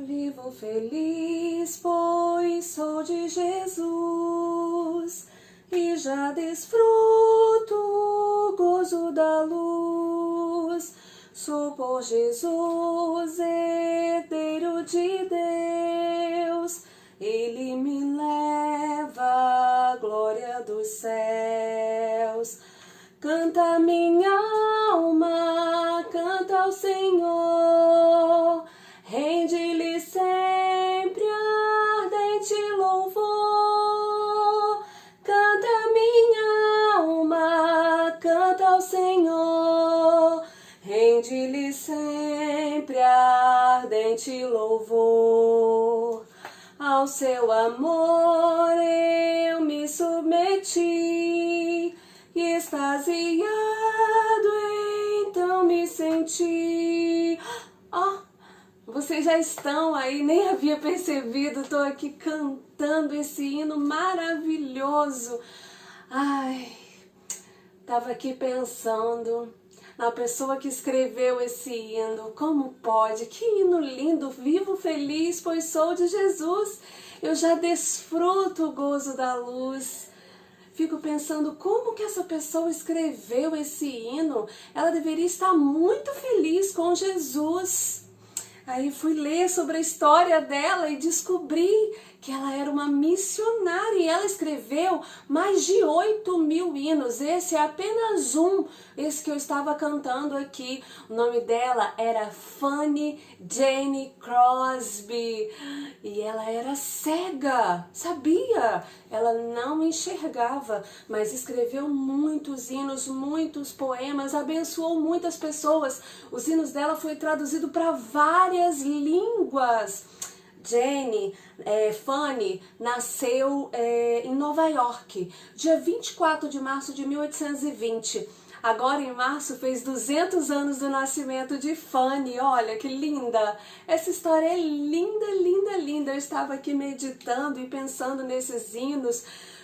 Vivo feliz, pois sou de Jesus, e já desfruto o gozo da luz. Sou por Jesus, herdeiro de Deus, Ele me leva à glória dos céus. Canta minha alma, canta ao Senhor, rende-lhe sempre ardente louvor. Canta minha alma, canta ao Senhor, rende-lhe sempre ardente louvor. Ao seu amor eu me submeti, e extasiado então me senti. Vocês já estão aí, nem havia percebido, estou aqui cantando esse hino maravilhoso. Tava aqui pensando na pessoa que escreveu esse hino. Como pode? Que hino lindo! Vivo feliz, pois sou de Jesus. Eu já desfruto o gozo da luz. Fico pensando como que essa pessoa escreveu esse hino. Ela deveria estar muito feliz com Jesus. Aí fui ler sobre a história dela e descobri que ela era uma missionária e ela escreveu mais de 8.000 hinos. Esse é apenas um, esse que eu estava cantando aqui. O nome dela era Fanny Jane Crosby e ela era cega, sabia? Ela não enxergava, mas escreveu muitos hinos, muitos poemas, abençoou muitas pessoas. Os hinos dela foi traduzido para várias línguas. Fanny nasceu em Nova York, dia 24 de março de 1820. Agora em março fez 200 anos do nascimento de Fanny. Olha que linda! Essa história é linda, linda, linda. Eu estava aqui meditando e pensando nesses hinos.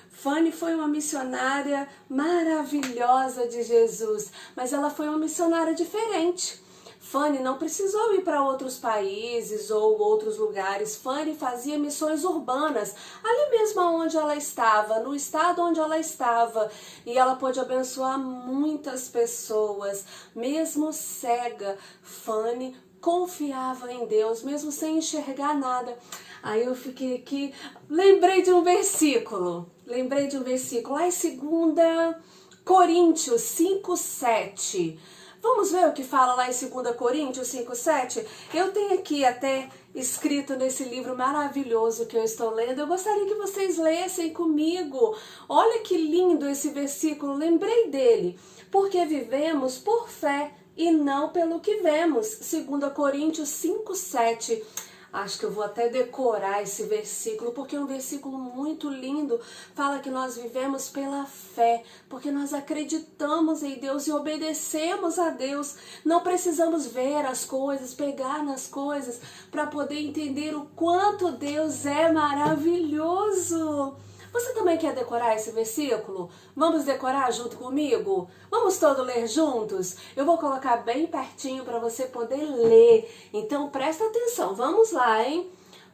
Fanny foi uma missionária maravilhosa de Jesus, mas ela foi uma missionária diferente. Fanny não precisou ir para outros países ou outros lugares. Fanny fazia missões urbanas, ali mesmo onde ela estava, no estado onde ela estava. E ela pôde abençoar muitas pessoas. Mesmo cega, Fanny confiava em Deus, mesmo sem enxergar nada. Aí eu fiquei aqui, lembrei de um versículo lá em 2 Coríntios 5:7. Vamos ver o que fala lá em 2 Coríntios 5:7? Eu tenho aqui até escrito nesse livro maravilhoso que eu estou lendo. Eu gostaria que vocês lessem comigo. Olha que lindo esse versículo, lembrei dele. Porque vivemos por fé e não pelo que vemos. 2 Coríntios 5:7. Acho que eu vou até decorar esse versículo, porque é um versículo muito lindo. Fala que nós vivemos pela fé, porque nós acreditamos em Deus e obedecemos a Deus. Não precisamos ver as coisas, pegar nas coisas, para poder entender o quanto Deus é maravilhoso. Você também quer decorar esse versículo? Vamos decorar junto comigo? Vamos todos ler juntos? Eu vou colocar bem pertinho para você poder ler. Então presta atenção, vamos lá, hein?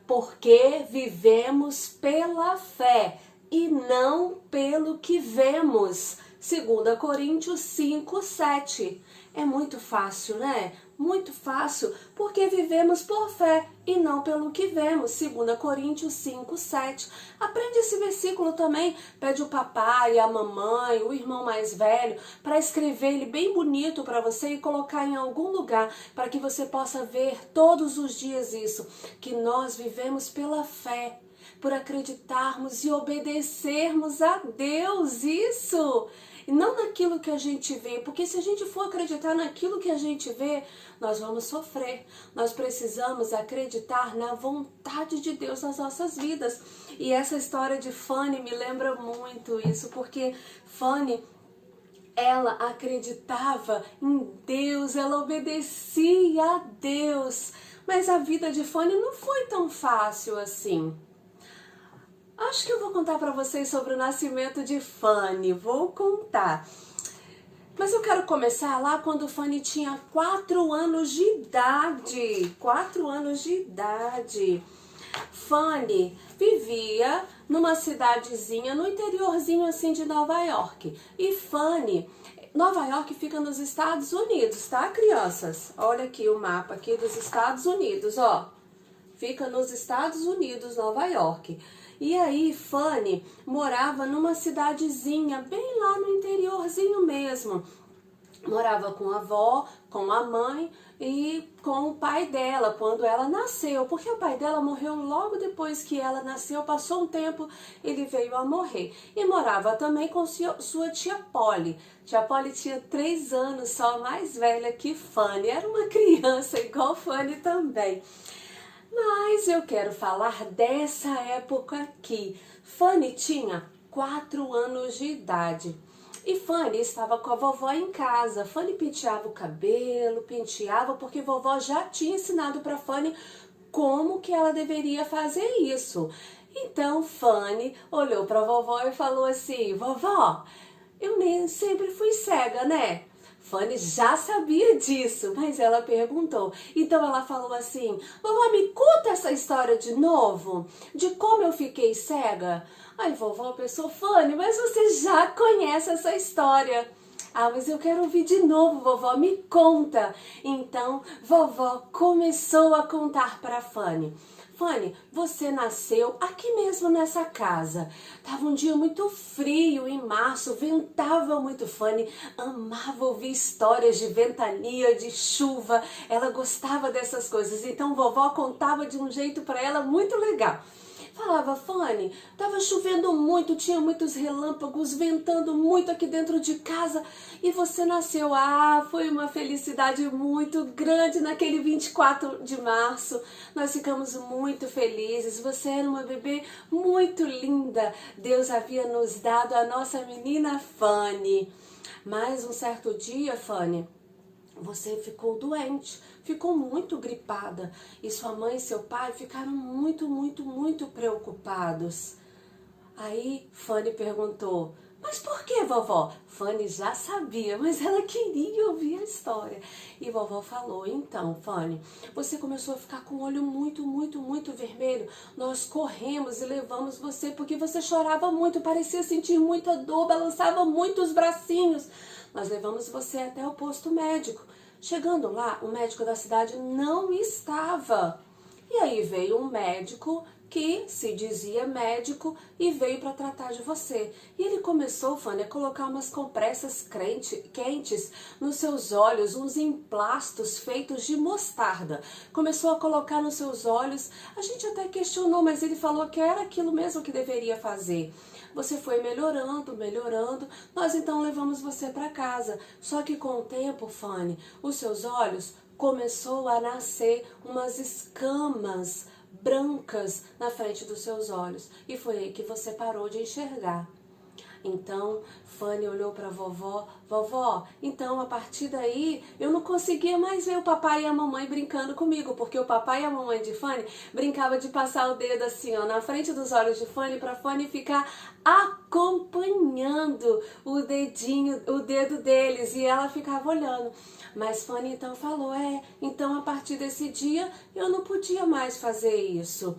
Porque vivemos pela fé e não pelo que vemos. 2 Coríntios 5:7. É muito fácil, né? Muito fácil, porque vivemos por fé e não pelo que vemos. 2 Coríntios 5:7. Aprende esse versículo também. Pede o papai, a mamãe, o irmão mais velho, para escrever ele bem bonito para você e colocar em algum lugar, para que você possa ver todos os dias isso, que nós vivemos pela fé, por acreditarmos e obedecermos a Deus. Isso! E não naquilo que a gente vê, porque se a gente for acreditar naquilo que a gente vê, nós vamos sofrer. Nós precisamos acreditar na vontade de Deus nas nossas vidas. E essa história de Fanny me lembra muito isso, porque Fanny, ela acreditava em Deus, ela obedecia a Deus. Mas a vida de Fanny não foi tão fácil assim. Acho que eu vou contar para vocês sobre o nascimento de Fanny. Vou contar. Mas eu quero começar lá quando Fanny tinha 4 anos de idade. 4 anos de idade. Fanny vivia numa cidadezinha no interiorzinho assim de Nova York. E Fanny, Nova York fica nos Estados Unidos, tá, crianças? Olha aqui o mapa aqui dos Estados Unidos, ó. Fica nos Estados Unidos, Nova York. E aí, Fanny morava numa cidadezinha, bem lá no interiorzinho mesmo. Morava com a avó, com a mãe e com o pai dela, quando ela nasceu. Porque o pai dela morreu logo depois que ela nasceu, passou um tempo, ele veio a morrer. E morava também com sua tia Polly. Tia Polly tinha 3 anos, só mais velha que Fanny. Era uma criança igual Fanny também. Mas eu quero falar dessa época aqui. Fanny tinha 4 anos de idade. E Fanny estava com a vovó em casa. Fanny penteava o cabelo, penteava, porque vovó já tinha ensinado para Fanny como que ela deveria fazer isso. Então Fanny olhou para a vovó e falou assim: vovó, eu nem sempre fui cega, né? Fanny já sabia disso, mas ela perguntou. Então ela falou assim: vovó, me conta essa história de novo, de como eu fiquei cega. Aí vovó pensou: Fanny, mas você já conhece essa história. Ah, mas eu quero ouvir de novo, vovó, me conta. Então vovó começou a contar para Fanny. Fanny, você nasceu aqui mesmo nessa casa. Tava um dia muito frio, em março, ventava muito. Fanny amava ouvir histórias de ventania, de chuva. Ela gostava dessas coisas. Então vovó contava de um jeito para ela muito legal. Falava: Fanny, tava chovendo muito, tinha muitos relâmpagos, ventando muito aqui dentro de casa e você nasceu. Ah, foi uma felicidade muito grande naquele 24 de março. Nós ficamos muito felizes. Você era uma bebê muito linda. Deus havia nos dado a nossa menina Fanny. Mas um certo dia, Fanny, você ficou doente, ficou muito gripada e sua mãe e seu pai ficaram muito preocupados. Aí Fanny perguntou: mas por que, vovó? Fanny já sabia, mas ela queria ouvir a história. E vovó falou: então, Fanny, você começou a ficar com o olho muito vermelho. Nós corremos e levamos você porque você chorava muito, parecia sentir muita dor, balançava muito os bracinhos. Nós levamos você até o posto médico. Chegando lá, o médico da cidade não estava. E aí veio um médico que se dizia médico e veio para tratar de você. E ele começou, Fanny, a colocar umas compressas quentes nos seus olhos, uns emplastos feitos de mostarda. Começou a colocar nos seus olhos. A gente até questionou, mas ele falou que era aquilo mesmo que deveria fazer. Você foi melhorando. Nós então levamos você para casa. Só que com o tempo, Fanny, os seus olhos começou a nascer umas escamas brancas na frente dos seus olhos. E foi aí que você parou de enxergar. Então, Fanny olhou para a vovó: vovó, então a partir daí eu não conseguia mais ver o papai e a mamãe brincando comigo, porque o papai e a mamãe de Fanny brincava de passar o dedo assim, ó, na frente dos olhos de Fanny, para Fanny ficar acompanhando o dedo deles, e ela ficava olhando. Mas Fanny então falou: então a partir desse dia eu não podia mais fazer isso.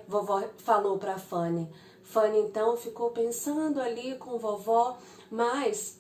Vovó falou para Fanny. Fanny então ficou pensando ali com vovó, mas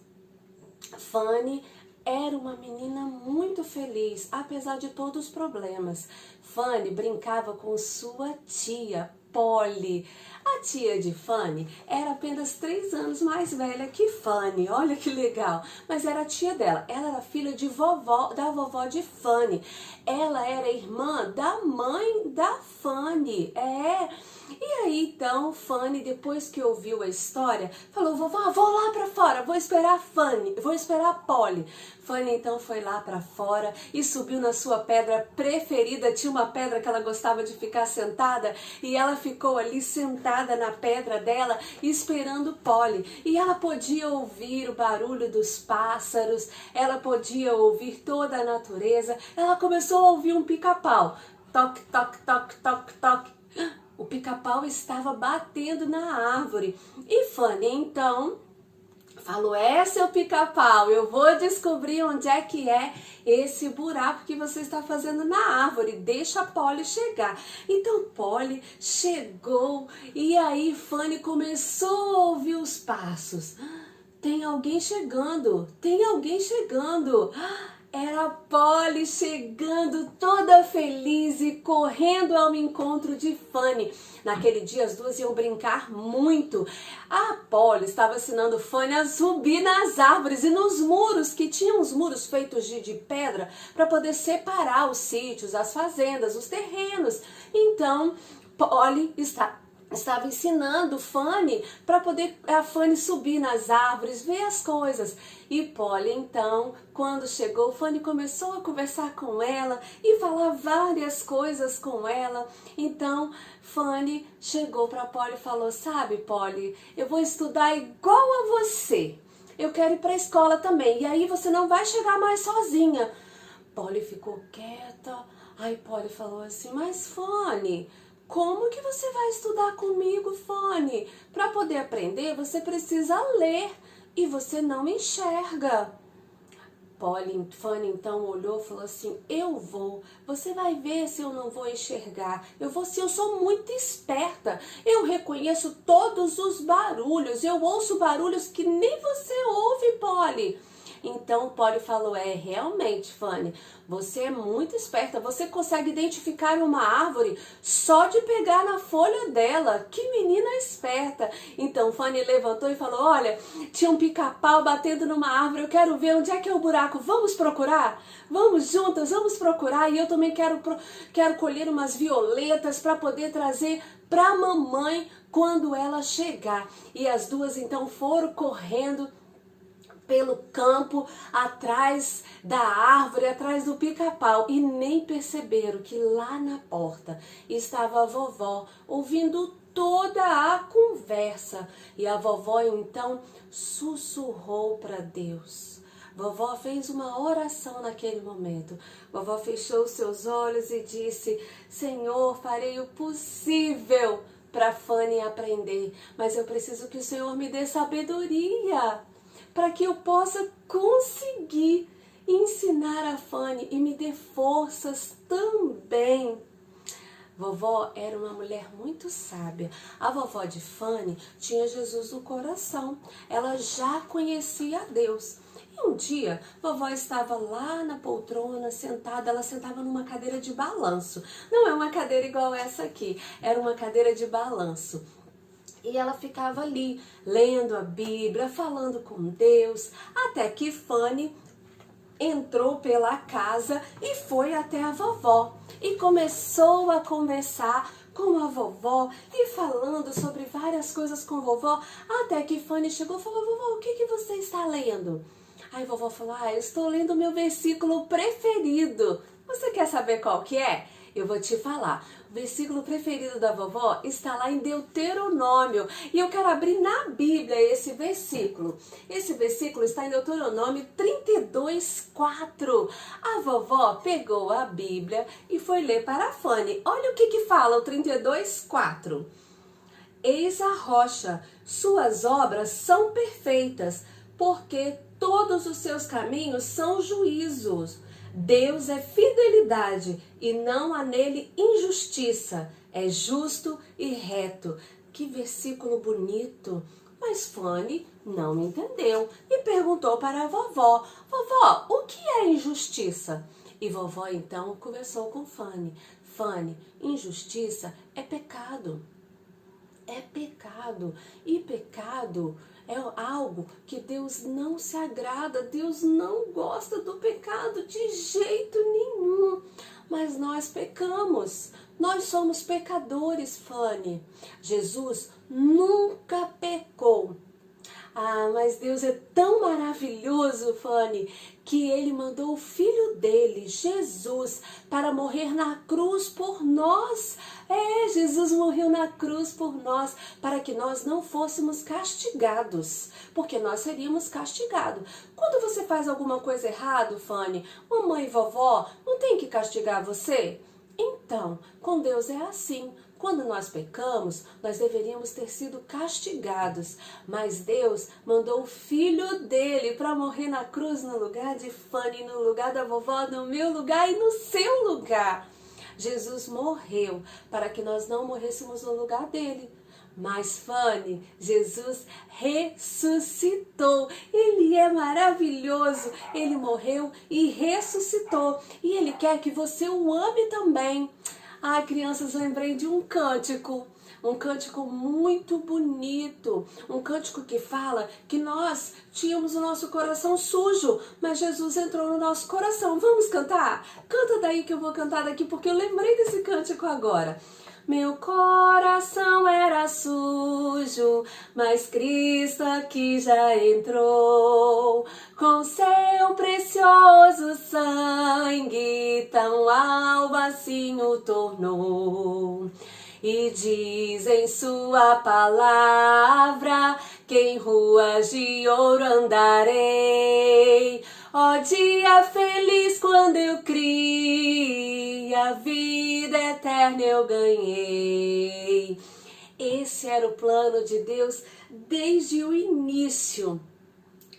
Fanny era uma menina muito feliz, apesar de todos os problemas. Fanny brincava com sua tia Polly. A tia de Fanny era apenas 3 anos mais velha que Fanny, olha que legal. Mas era a tia dela, ela era filha de da vovó de Fanny. Ela era irmã da mãe da Fanny, E aí então Fanny, depois que ouviu a história, falou: vovó, vou lá pra fora, vou esperar a Polly. Fanny então foi lá pra fora e subiu na sua pedra preferida. Tinha uma pedra que ela gostava de ficar sentada e ela ficou ali sentada na pedra dela esperando Polly. E ela podia ouvir o barulho dos pássaros, ela podia ouvir toda a natureza. Ela começou a ouvir um pica-pau. Toque, toque, toque, toque, toque. O pica-pau estava batendo na árvore. E Fanny então Falou, seu pica-pau, eu vou descobrir onde é esse buraco que você está fazendo na árvore. Deixa a Polly chegar. Então Polly chegou e aí Fanny começou a ouvir os passos. Tem alguém chegando, tem alguém chegando. Era a Polly chegando toda feliz e correndo ao encontro de Fanny. Naquele dia as duas iam brincar muito. A Polly estava ensinando Fanny a subir nas árvores e nos muros, que tinham os muros feitos de pedra para poder separar os sítios, as fazendas, os terrenos. Então Polly estava ensinando Fanny para poder a Fanny subir nas árvores, ver as coisas. E Polly, então, quando chegou, Fanny começou a conversar com ela e falar várias coisas com ela. Então, Fanny chegou para Polly e falou, sabe, Polly, eu vou estudar igual a você. Eu quero ir para a escola também. E aí você não vai chegar mais sozinha. Polly ficou quieta. Aí Polly falou assim, mas Fanny, como que você vai estudar comigo, Fanny? Para poder aprender, você precisa ler e você não enxerga. Fanny então olhou e falou assim, eu vou, você vai ver se eu não vou enxergar, eu vou sim, eu sou muito esperta, eu reconheço todos os barulhos, eu ouço barulhos que nem você ouve, Polly. Então Polly falou, realmente, Fanny, você é muito esperta, você consegue identificar uma árvore só de pegar na folha dela, que menina esperta. Então Fanny levantou e falou, olha, tinha um pica-pau batendo numa árvore, eu quero ver onde é que é o buraco, vamos procurar? Vamos juntas, vamos procurar, e eu também quero colher umas violetas para poder trazer para a mamãe quando ela chegar. E as duas então foram correndo pelo campo, atrás da árvore, atrás do pica-pau, e nem perceberam que lá na porta estava a vovó, ouvindo toda a conversa. E a vovó então sussurrou para Deus. Vovó fez uma oração naquele momento. Vovó fechou seus olhos e disse, Senhor, farei o possível para Fanny aprender, mas eu preciso que o Senhor me dê sabedoria para que eu possa conseguir ensinar a Fanny e me dê forças também. Vovó era uma mulher muito sábia. A vovó de Fanny tinha Jesus no coração. Ela já conhecia a Deus. E um dia, vovó estava lá na poltrona, sentada, ela sentava numa cadeira de balanço. Não é uma cadeira igual essa aqui, era uma cadeira de balanço. E ela ficava ali, lendo a Bíblia, falando com Deus, até que Fanny entrou pela casa e foi até a vovó. E começou a conversar com a vovó e falando sobre várias coisas com a vovó, até que Fanny chegou e falou, vovó, o que você está lendo? Aí a vovó falou, eu estou lendo o meu versículo preferido. Você quer saber qual que é? Eu vou te falar. O versículo preferido da vovó está lá em Deuteronômio. E eu quero abrir na Bíblia esse versículo. Esse versículo está em Deuteronômio 32:4. A vovó pegou a Bíblia e foi ler para a Fanny. Olha o que fala o 32:4. Eis a rocha, suas obras são perfeitas, porque todos os seus caminhos são juízos. Deus é fidelidade e não há nele injustiça, é justo e reto. Que versículo bonito! Mas Fanny não entendeu e perguntou para a vovó, vovó, o que é injustiça? E vovó então conversou com Fanny. Fanny, injustiça é pecado. É pecado. E pecado é algo que Deus não se agrada, Deus não gosta do pecado de jeito nenhum. Mas nós pecamos, nós somos pecadores, Fanny. Jesus nunca pecou. Mas Deus é tão maravilhoso, Fanny, que Ele mandou o Filho dele, Jesus, para morrer na cruz por nós. Jesus morreu na cruz por nós, para que nós não fôssemos castigados, porque nós seríamos castigados. Quando você faz alguma coisa errada, Fanny, mamãe e vovó não tem que castigar você? Então, com Deus é assim. Quando nós pecamos, nós deveríamos ter sido castigados, mas Deus mandou o Filho dele para morrer na cruz no lugar de Fanny, no lugar da vovó, no meu lugar e no seu lugar. Jesus morreu para que nós não morrêssemos no lugar dele. Mas, Fanny, Jesus ressuscitou. Ele é maravilhoso. Ele morreu e ressuscitou. E Ele quer que você o ame também. Ai, crianças, lembrei de um cântico muito bonito, um cântico que fala que nós tínhamos o nosso coração sujo, mas Jesus entrou no nosso coração. Vamos cantar? Canta daí que eu vou cantar daqui, porque eu lembrei desse cântico agora. Meu coração era sujo, mas Cristo aqui já entrou. Com seu precioso sangue, tão alvo assim o tornou. E diz em sua palavra que em ruas de ouro andarei. Ó dia feliz quando eu criei, a vida eterna eu ganhei. Esse era o plano de Deus desde o início.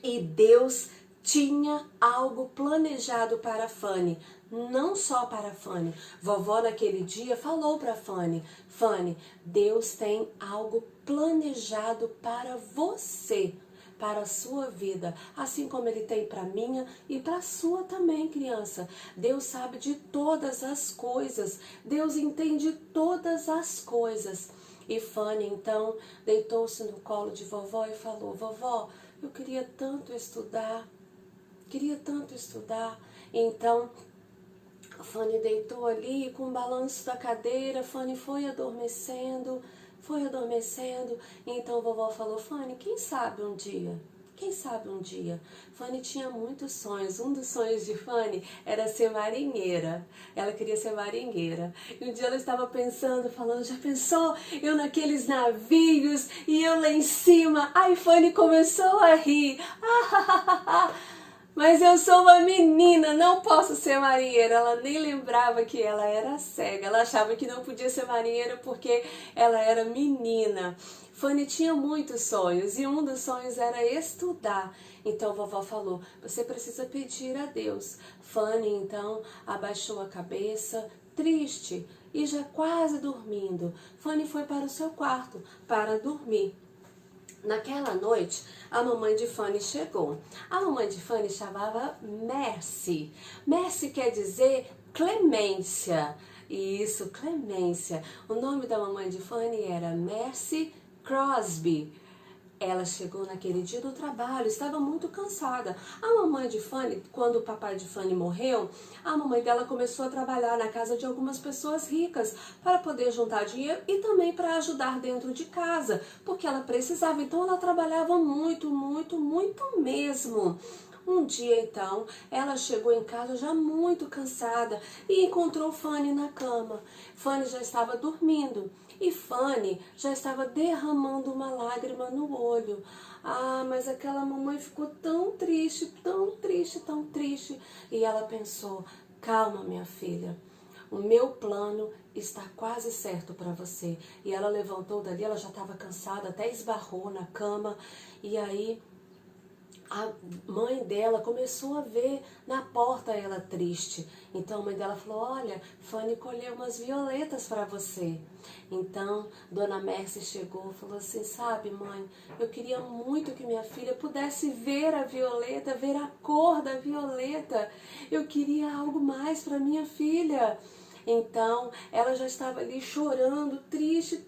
E Deus tinha algo planejado para Fanny, não só para Fanny. Vovó naquele dia falou para Fanny, Fanny, Deus tem algo planejado para você, para a sua vida, assim como Ele tem para a minha e para a sua também, criança. Deus sabe de todas as coisas, Deus entende todas as coisas. E Fanny, então, deitou-se no colo de vovó e falou, vovó, eu queria tanto estudar. Então, a Fanny deitou ali com o balanço da cadeira, Fanny foi adormecendo. Então, a vovó falou, Fanny, quem sabe um dia? Fanny tinha muitos sonhos. Um dos sonhos de Fanny era ser marinheira. Ela queria ser marinheira. E um dia ela estava pensando, falando, já pensou? Eu naqueles navios e eu lá em cima. Aí Fanny começou a rir. Mas eu sou uma menina, não posso ser marinheira. Ela nem lembrava que ela era cega. Ela achava que não podia ser marinheira porque ela era menina. Fanny tinha muitos sonhos e um dos sonhos era estudar. Então a vovó falou, você precisa pedir a Deus. Fanny então abaixou a cabeça, triste e já quase dormindo. Fanny foi para o seu quarto para dormir. Naquela noite, a mamãe de Fanny chegou. A mamãe de Fanny chamava Mercy. Mercy quer dizer clemência. Isso, clemência. O nome da mamãe de Fanny era Mercy Crosby. Ela chegou naquele dia do trabalho, estava muito cansada. A mamãe de Fanny, quando o papai de Fanny morreu, a mamãe dela começou a trabalhar na casa de algumas pessoas ricas para poder juntar dinheiro e também para ajudar dentro de casa, porque ela precisava. Então ela trabalhava muito mesmo. Um dia, então, ela chegou em casa já muito cansada e encontrou Fanny na cama. Fanny já estava dormindo e Fanny já estava derramando uma lágrima no olho. Ah, mas aquela mamãe ficou tão triste. E ela pensou, calma, minha filha, o meu plano está quase certo para você. E ela levantou dali, ela já estava cansada, até esbarrou na cama. E aí a mãe dela começou a ver na porta ela triste. Então a mãe dela falou, olha, Fanny colheu umas violetas para você. Então Dona Mercy chegou e falou assim, sabe mãe, eu queria muito que minha filha pudesse ver a violeta, ver a cor da violeta. Eu queria algo mais para minha filha. Então ela já estava ali chorando, triste.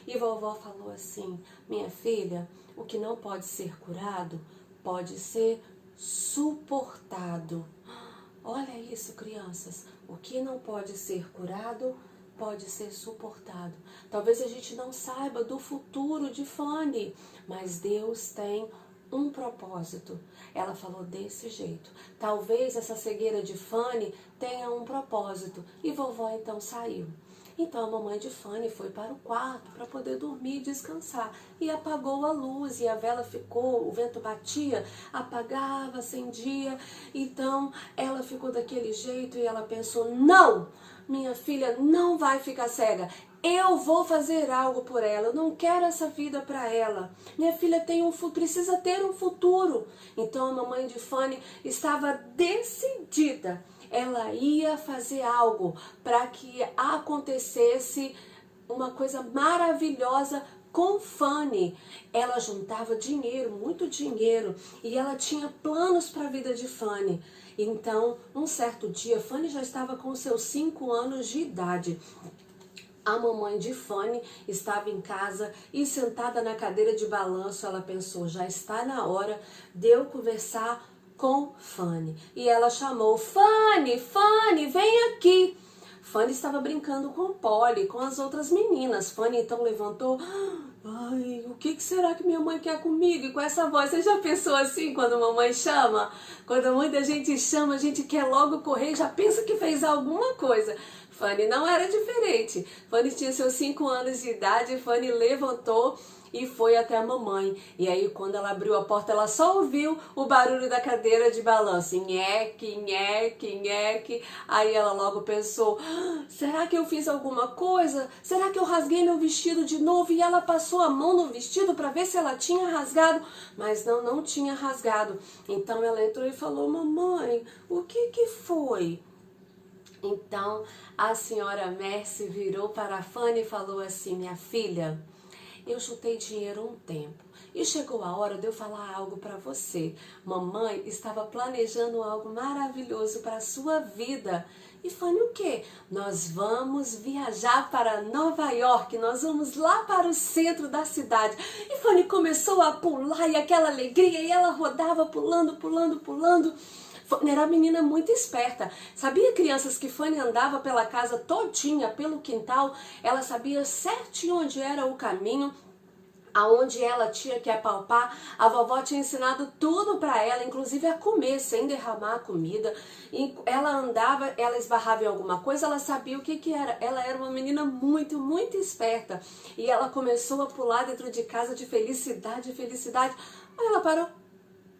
E vovó falou assim, minha filha, o que não pode ser curado, pode ser suportado. Olha isso, crianças. O que não pode ser curado, pode ser suportado. Talvez a gente não saiba do futuro de Fanny, mas Deus tem um propósito. Ela falou desse jeito. Talvez essa cegueira de Fanny tenha um propósito. E vovó então saiu. Então a mamãe de Fanny foi para o quarto para poder dormir e descansar. E apagou a luz e a vela ficou, o vento batia, apagava, acendia. Então ela ficou daquele jeito e ela pensou, não! minha filha não vai ficar cega. Eu vou fazer algo por ela, eu não quero essa vida para ela. Minha filha precisa ter um futuro. Então a mamãe de Fanny estava decidida. Ela ia fazer algo para que acontecesse uma coisa maravilhosa com Fanny. Ela juntava dinheiro, muito dinheiro, e ela tinha planos para a vida de Fanny. Então, um certo dia, Fanny já estava com seus 5 anos de idade. A mamãe de Fanny estava em casa e sentada na cadeira de balanço, ela pensou, já está na hora de eu conversar com Fanny. E ela chamou, Fanny, Fanny, vem aqui. Fanny estava brincando com Polly, com as outras meninas. Fanny então levantou, ai, o que será que minha mãe quer comigo? E com essa voz, você já pensou assim quando a mamãe chama? Quando a mãe da gente chama, a gente quer logo correr e já pensa que fez alguma coisa. Fanny não era diferente. Fanny tinha seus 5 anos de idade, Fanny levantou e foi até a mamãe. E aí, quando ela abriu a porta, ela só ouviu o barulho da cadeira de balanço. Nheque, nheque, nheque. Aí ela logo pensou, será que eu fiz alguma coisa? Será que eu rasguei meu vestido de novo? E ela passou a mão no vestido para ver se ela tinha rasgado. Mas não tinha rasgado. Então ela entrou e falou, mamãe, o que foi? Então a senhora Mercy virou para a Fanny e falou assim, minha filha, eu juntei dinheiro há um tempo e chegou a hora de eu falar algo para você. Mamãe estava planejando algo maravilhoso para a sua vida. E Fanny, o quê? Nós vamos viajar para Nova York, nós vamos lá para o centro da cidade. E Fanny começou a pular e aquela alegria, e ela rodava pulando, pulando, pulando. Fanny era uma menina muito esperta. Sabia, crianças, que Fanny andava pela casa todinha, pelo quintal? Ela sabia certinho onde era o caminho, aonde ela tinha que apalpar. A vovó tinha ensinado tudo para ela, inclusive a comer, sem derramar a comida. E ela andava, ela esbarrava em alguma coisa, ela sabia o que era. Ela era uma menina muito, muito esperta. E ela começou a pular dentro de casa de felicidade, felicidade. Aí ela parou.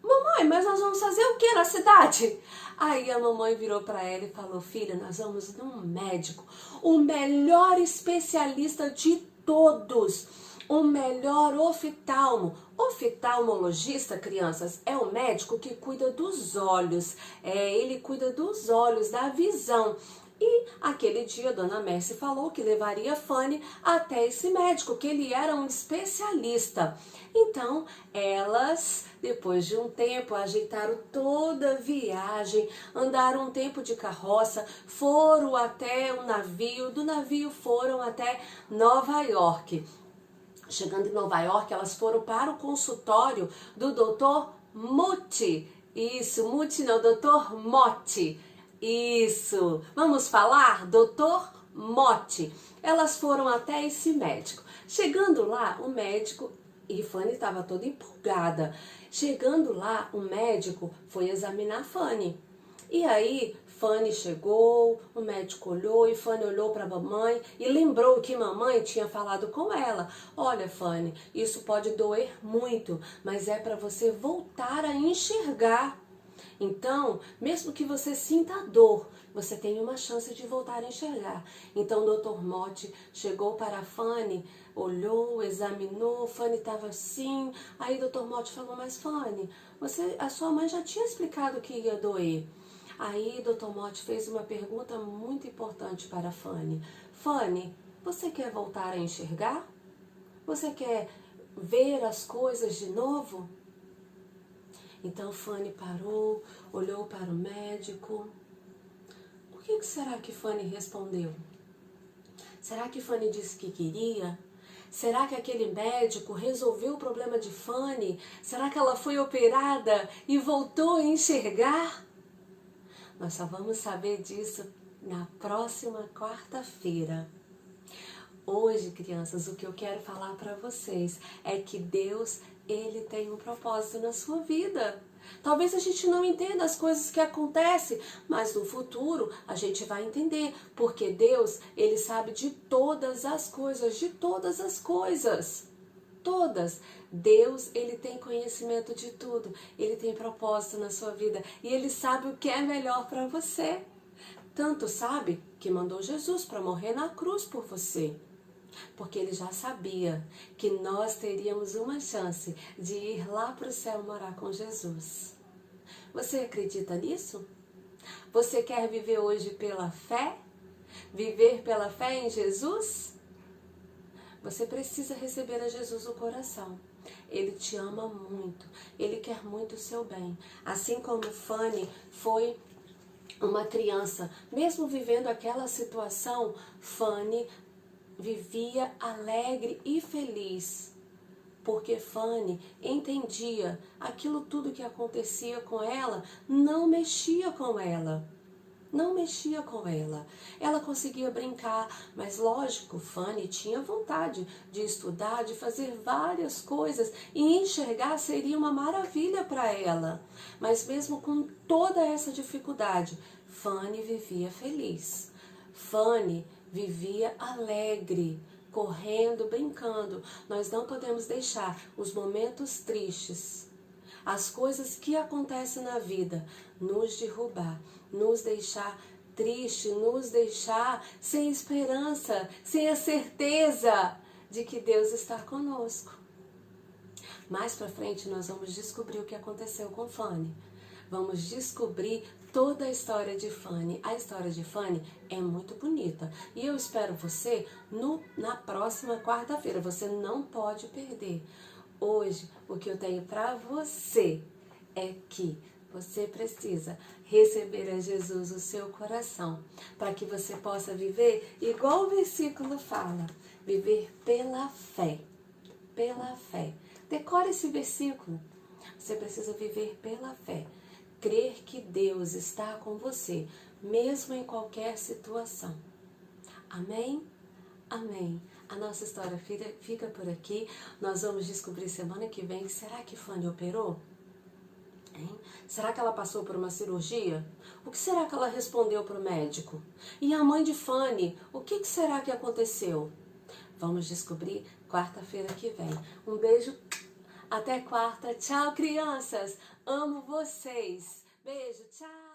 Mamãe, mas nós vamos fazer o que na cidade? Aí a mamãe virou para ela e falou, filha, nós vamos num médico, o melhor especialista de todos, o melhor oftalmo. Oftalmologista, crianças, é o médico que cuida dos olhos, ele cuida dos olhos, da visão. E aquele dia Dona Mercy falou que levaria Fanny até esse médico, que ele era um especialista. Então elas, depois de um tempo, ajeitaram toda a viagem, andaram um tempo de carroça, foram até o navio, do navio foram até Nova York. Chegando em Nova York, elas foram para o consultório do Dr. Muti. Isso, Muti não, Dr. Motti. Isso, vamos falar, Dr. Motti. Elas foram até esse médico. Chegando lá, o médico, e Fanny estava toda empolgada. Chegando lá, o médico foi examinar Fanny. E aí, Fanny chegou, o médico olhou e Fanny olhou para a mamãe e lembrou que mamãe tinha falado com ela. Olha, Fanny, isso pode doer muito, mas é para você voltar a enxergar. Então, mesmo que você sinta dor, você tem uma chance de voltar a enxergar. Então, o Dr. Motti chegou para a Fanny, olhou, examinou, Fanny estava assim. Aí o Dr. Motti falou, mas Fanny, a sua mãe já tinha explicado que ia doer. Aí o Dr. Motti fez uma pergunta muito importante para a Fanny. Fanny, você quer voltar a enxergar? Você quer ver as coisas de novo? Então Fanny parou, olhou para o médico. O que será que Fanny respondeu? Será que Fanny disse que queria? Será que aquele médico resolveu o problema de Fanny? Será que ela foi operada e voltou a enxergar? Nós só vamos saber disso na próxima quarta-feira. Hoje, crianças, o que eu quero falar para vocês é que Deus, Ele tem um propósito na sua vida. Talvez a gente não entenda as coisas que acontecem, mas no futuro a gente vai entender, porque Deus, Ele sabe de todas as coisas, de todas as coisas. Todas. Deus, Ele tem conhecimento de tudo. Ele tem propósito na sua vida e Ele sabe o que é melhor para você. Tanto sabe que mandou Jesus para morrer na cruz por você. Porque ele já sabia que nós teríamos uma chance de ir lá para o céu morar com Jesus. Você acredita nisso? Você quer viver hoje pela fé? Viver pela fé em Jesus? Você precisa receber a Jesus no coração. Ele te ama muito, ele quer muito o seu bem. Assim como Fanny foi uma criança, mesmo vivendo aquela situação, Fanny vivia alegre e feliz, porque Fanny entendia aquilo tudo que acontecia com ela, não mexia com ela. Não mexia com ela. Ela conseguia brincar, mas lógico, Fanny tinha vontade de estudar, de fazer várias coisas e enxergar seria uma maravilha para ela. Mas mesmo com toda essa dificuldade, Fanny vivia feliz. Fanny vivia alegre, correndo, brincando. Nós não podemos deixar os momentos tristes, as coisas que acontecem na vida, nos derrubar, nos deixar triste, nos deixar sem esperança, sem a certeza de que Deus está conosco. Mais pra frente nós vamos descobrir o que aconteceu com Fanny. Vamos descobrir toda a história de Fanny. A história de Fanny é muito bonita. E eu espero você na próxima quarta-feira. Você não pode perder. Hoje, o que eu tenho para você é que você precisa receber a Jesus no seu coração, para que você possa viver igual o versículo fala, viver pela fé. Pela fé. Decore esse versículo. Você precisa viver pela fé. Crer que Deus está com você, mesmo em qualquer situação. Amém? Amém. A nossa história fica por aqui. Nós vamos descobrir semana que vem. Será que Fanny operou? Hein? Será que ela passou por uma cirurgia? O que será que ela respondeu para o médico? E a mãe de Fanny, o que será que aconteceu? Vamos descobrir quarta-feira que vem. Um beijo, até quarta. Tchau, crianças. Amo vocês. Beijo, tchau.